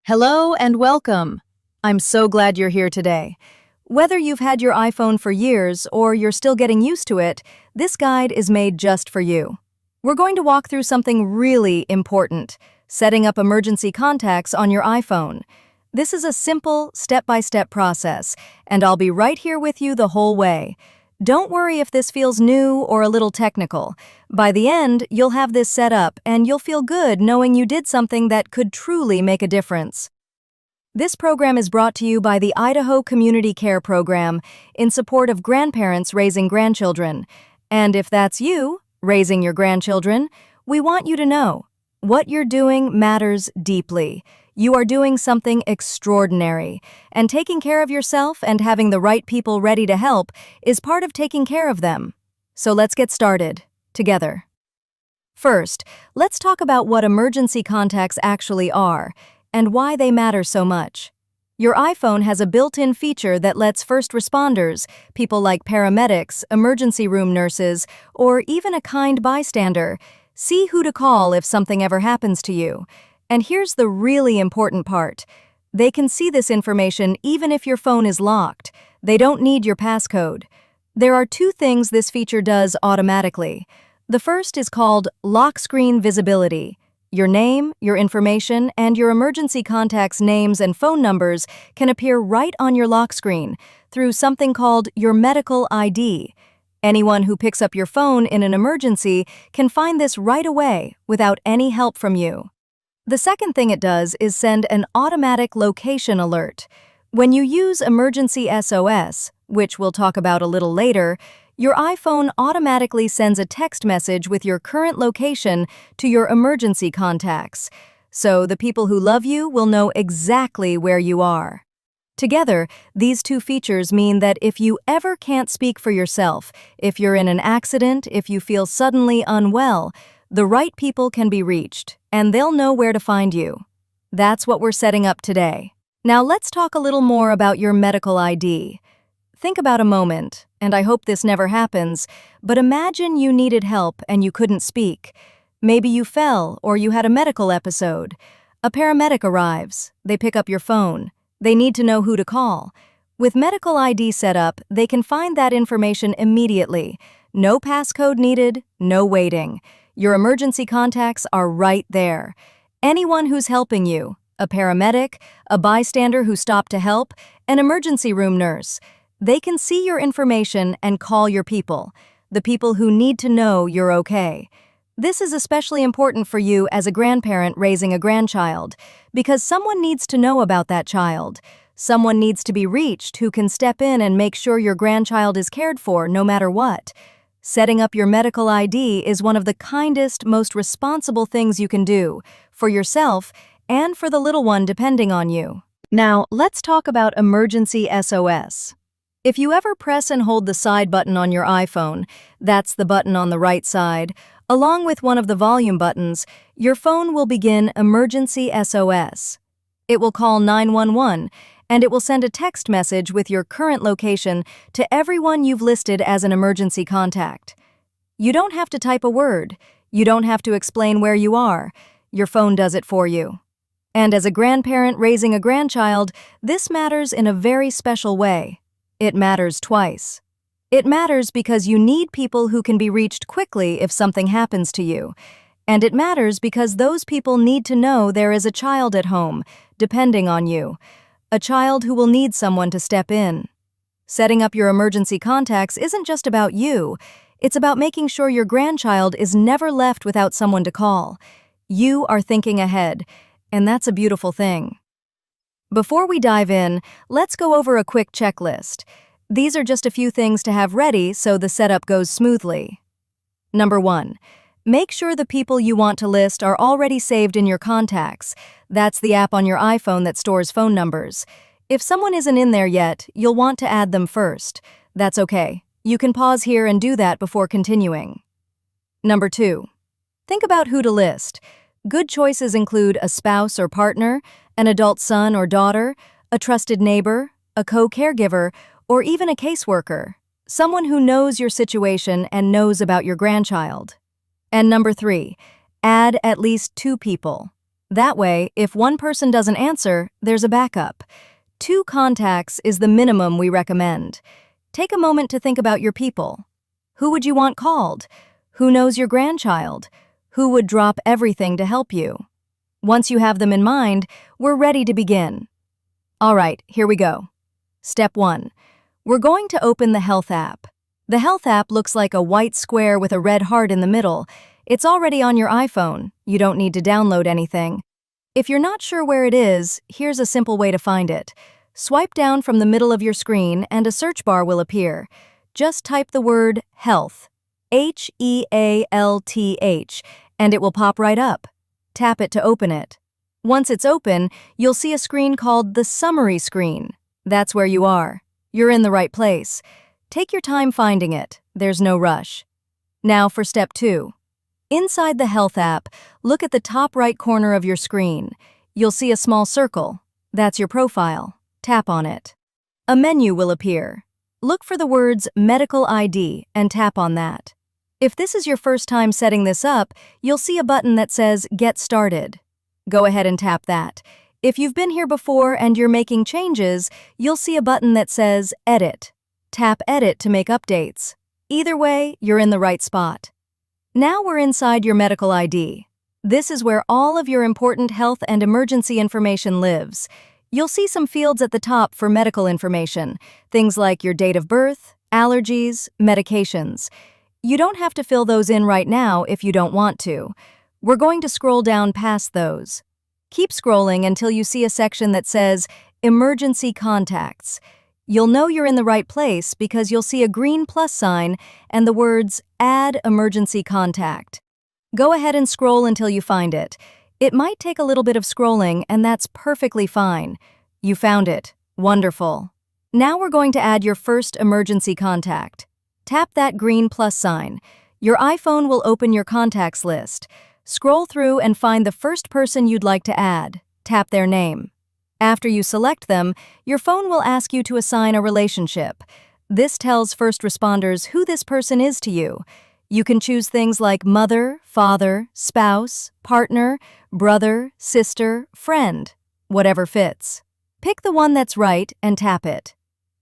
Hello and welcome. I'm so glad you're here today. Whether you've had your iPhone for years or you're still getting used to it, this guide is made just for you. We're going to walk through something really important, setting up emergency contacts on your iPhone. This is a simple, step-by-step process, and I'll be right here with you the whole way. Don't worry if this feels new or a little technical. By the end, you'll have this set up and you'll feel good knowing you did something that could truly make a difference. This program is brought to you by the Idaho Community Care Program in support of grandparents raising grandchildren. And if that's you, raising your grandchildren, we want you to know what you're doing matters deeply. You are doing something extraordinary, and taking care of yourself and having the right people ready to help is part of taking care of them. So let's get started, together. First, let's talk about what emergency contacts actually are and why they matter so much. Your iPhone has a built-in feature that lets first responders, people like paramedics, emergency room nurses, or even a kind bystander, see who to call if something ever happens to you. And here's the really important part. They can see this information even if your phone is locked. They don't need your passcode. There are two things this feature does automatically. The first is called lock screen visibility. Your name, your information, and your emergency contacts' names and phone numbers can appear right on your lock screen through something called your medical ID. Anyone who picks up your phone in an emergency can find this right away without any help from you. The second thing it does is send an automatic location alert. When you use Emergency SOS, which we'll talk about a little later, your iPhone automatically sends a text message with your current location to your emergency contacts. So the people who love you will know exactly where you are. Together, these two features mean that if you ever can't speak for yourself, if you're in an accident, if you feel suddenly unwell, the right people can be reached, and they'll know where to find you. That's what we're setting up today. Now let's talk a little more about your medical ID. Think about a moment, and I hope this never happens, but imagine you needed help and you couldn't speak. Maybe you fell or you had a medical episode. A paramedic arrives. They pick up your phone. They need to know who to call. With medical ID set up, they can find that information immediately. No passcode needed, no waiting. Your emergency contacts are right there. Anyone who's helping you, a paramedic, a bystander who stopped to help, an emergency room nurse, they can see your information and call your people, the people who need to know you're okay. This is especially important for you as a grandparent raising a grandchild, because someone needs to know about that child. Someone needs to be reached who can step in and make sure your grandchild is cared for no matter what. Setting up your medical ID is one of the kindest, most responsible things you can do, for yourself and for the little one depending on you. Now, let's talk about Emergency SOS. If you ever press and hold the side button on your iPhone, that's the button on the right side, along with one of the volume buttons, your phone will begin Emergency SOS. It will call 911, and it will send a text message with your current location to everyone you've listed as an emergency contact. You don't have to type a word. You don't have to explain where you are. Your phone does it for you. And as a grandparent raising a grandchild, this matters in a very special way. It matters twice. It matters because you need people who can be reached quickly if something happens to you. And it matters because those people need to know there is a child at home, depending on you. A child who will need someone to step in. Setting up your emergency contacts isn't just about you. It's about making sure your grandchild is never left without someone to call. You are thinking ahead, and that's a beautiful thing. Before we dive in, let's go over a quick checklist. These are just a few things to have ready so the setup goes smoothly. Number 1. Make sure the people you want to list are already saved in your contacts. That's the app on your iPhone that stores phone numbers. If someone isn't in there yet, you'll want to add them first. That's okay. You can pause here and do that before continuing. Number 2. Think about who to list. Good choices include a spouse or partner, an adult son or daughter, a trusted neighbor, a co-caregiver, or even a caseworker. Someone who knows your situation and knows about your grandchild. And number 3, add at least 2 people. That way, if one person doesn't answer, there's a backup. 2 contacts is the minimum we recommend. Take a moment to think about your people. Who would you want called? Who knows your grandchild? Who would drop everything to help you? Once you have them in mind, we're ready to begin. All right, here we go. Step 1. We're going to open the Health app. The Health app looks like a white square with a red heart in the middle. It's already on your iPhone. You don't need to download anything. If you're not sure where it is, here's a simple way to find it. Swipe down from the middle of your screen and a search bar will appear. Just type the word HEALTH, HEALTH, and it will pop right up. Tap it to open it. Once it's open, you'll see a screen called the Summary screen. That's where you are. You're in the right place. Take your time finding it. There's no rush. Now for step 2. Inside the Health app, look at the top right corner of your screen. You'll see a small circle. That's your profile. Tap on it. A menu will appear. Look for the words Medical ID and tap on that. If this is your first time setting this up, you'll see a button that says Get Started. Go ahead and tap that. If you've been here before and you're making changes, you'll see a button that says Edit. Tap Edit to make updates. Either way, you're in the right spot. Now we're inside your medical ID. This is where all of your important health and emergency information lives. You'll see some fields at the top for medical information, things like your date of birth, allergies, medications. You don't have to fill those in right now if you don't want to. We're going to scroll down past those. Keep scrolling until you see a section that says Emergency Contacts. You'll know you're in the right place because you'll see a green plus sign and the words Add Emergency Contact. Go ahead and scroll until you find it. It might take a little bit of scrolling, and that's perfectly fine. You found it. Wonderful. Now we're going to add your first emergency contact. Tap that green plus sign. Your iPhone will open your contacts list. Scroll through and find the first person you'd like to add. Tap their name. After you select them, your phone will ask you to assign a relationship. This tells first responders who this person is to you. You can choose things like mother, father, spouse, partner, brother, sister, friend, whatever fits. Pick the one that's right and tap it.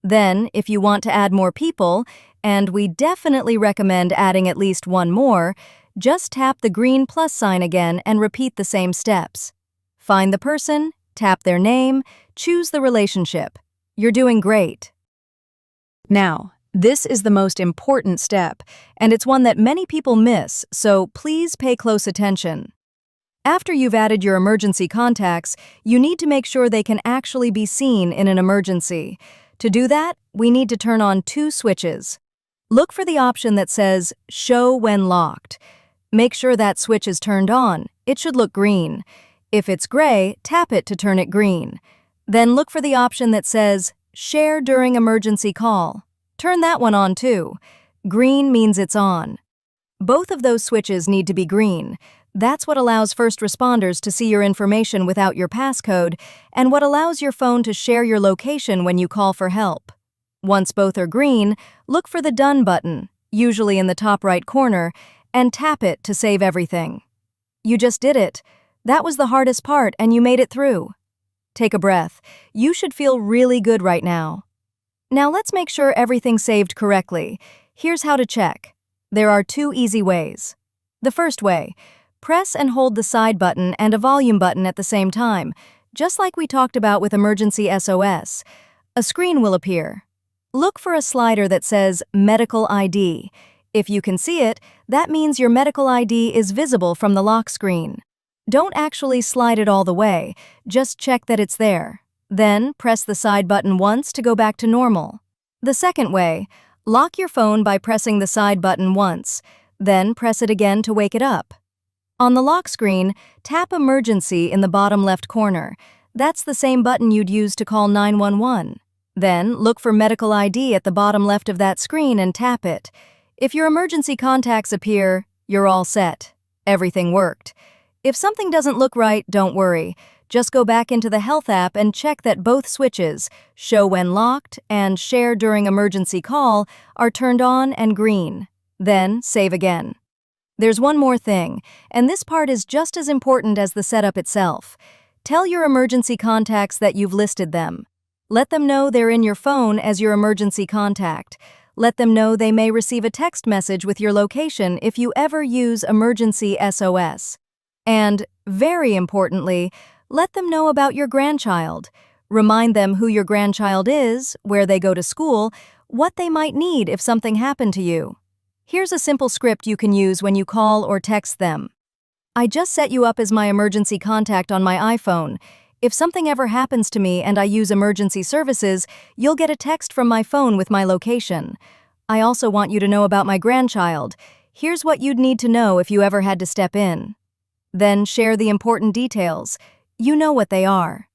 Then, if you want to add more people, and we definitely recommend adding at least one more, just tap the green plus sign again and repeat the same steps. Find the person, tap their name, choose the relationship. You're doing great. Now, this is the most important step, and it's one that many people miss, so please pay close attention. After you've added your emergency contacts, you need to make sure they can actually be seen in an emergency. To do that, we need to turn on 2 switches. Look for the option that says Show When Locked. Make sure that switch is turned on. It should look green. If it's gray, tap it to turn it green. Then look for the option that says Share During Emergency Call. Turn that one on too. Green means it's on. Both of those switches need to be green. That's what allows first responders to see your information without your passcode and what allows your phone to share your location when you call for help. Once both are green, look for the Done button, usually in the top right corner, and tap it to save everything. You just did it. That was the hardest part and you made it through. Take a breath. You should feel really good right now. Now let's make sure everything's saved correctly. Here's how to check. There are 2 easy ways. The first way, press and hold the side button and a volume button at the same time, just like we talked about with Emergency SOS. A screen will appear. Look for a slider that says Medical ID. If you can see it, that means your medical ID is visible from the lock screen. Don't actually slide it all the way, just check that it's there. Then, press the side button once to go back to normal. The second way, lock your phone by pressing the side button once, then press it again to wake it up. On the lock screen, tap Emergency in the bottom left corner. That's the same button you'd use to call 911. Then, look for Medical ID at the bottom left of that screen and tap it. If your emergency contacts appear, you're all set. Everything worked. If something doesn't look right, don't worry. Just go back into the Health app and check that both switches, Show When Locked and Share During Emergency Call, are turned on and green. Then, save again. There's one more thing, and this part is just as important as the setup itself. Tell your emergency contacts that you've listed them. Let them know they're in your phone as your emergency contact. Let them know they may receive a text message with your location if you ever use emergency SOS. And, very importantly, let them know about your grandchild. Remind them who your grandchild is, where they go to school, what they might need if something happened to you. Here's a simple script you can use when you call or text them. I just set you up as my emergency contact on my iPhone. If something ever happens to me and I use emergency services, you'll get a text from my phone with my location. I also want you to know about my grandchild. Here's what you'd need to know if you ever had to step in. Then share the important details. You know what they are.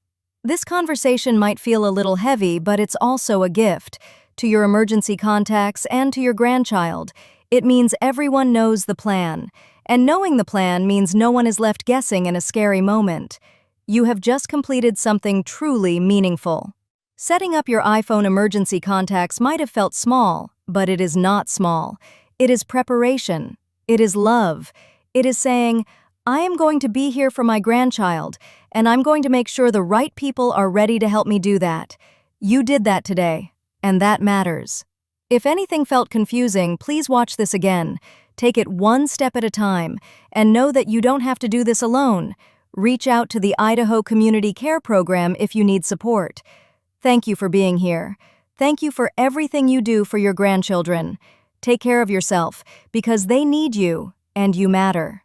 This conversation might feel a little heavy, but it's also a gift. To your emergency contacts and to your grandchild, it means everyone knows the plan. And knowing the plan means no one is left guessing in a scary moment. You have just completed something truly meaningful. Setting up your iPhone emergency contacts might have felt small, but it is not small. It is preparation. It is love. It is saying, I am going to be here for my grandchild, and I'm going to make sure the right people are ready to help me do that. You did that today, and that matters. If anything felt confusing, please watch this again. Take it one step at a time, and know that you don't have to do this alone. Reach out to the Idaho Community Care Program if you need support. Thank you for being here. Thank you for everything you do for your grandchildren. Take care of yourself, because they need you, and you matter.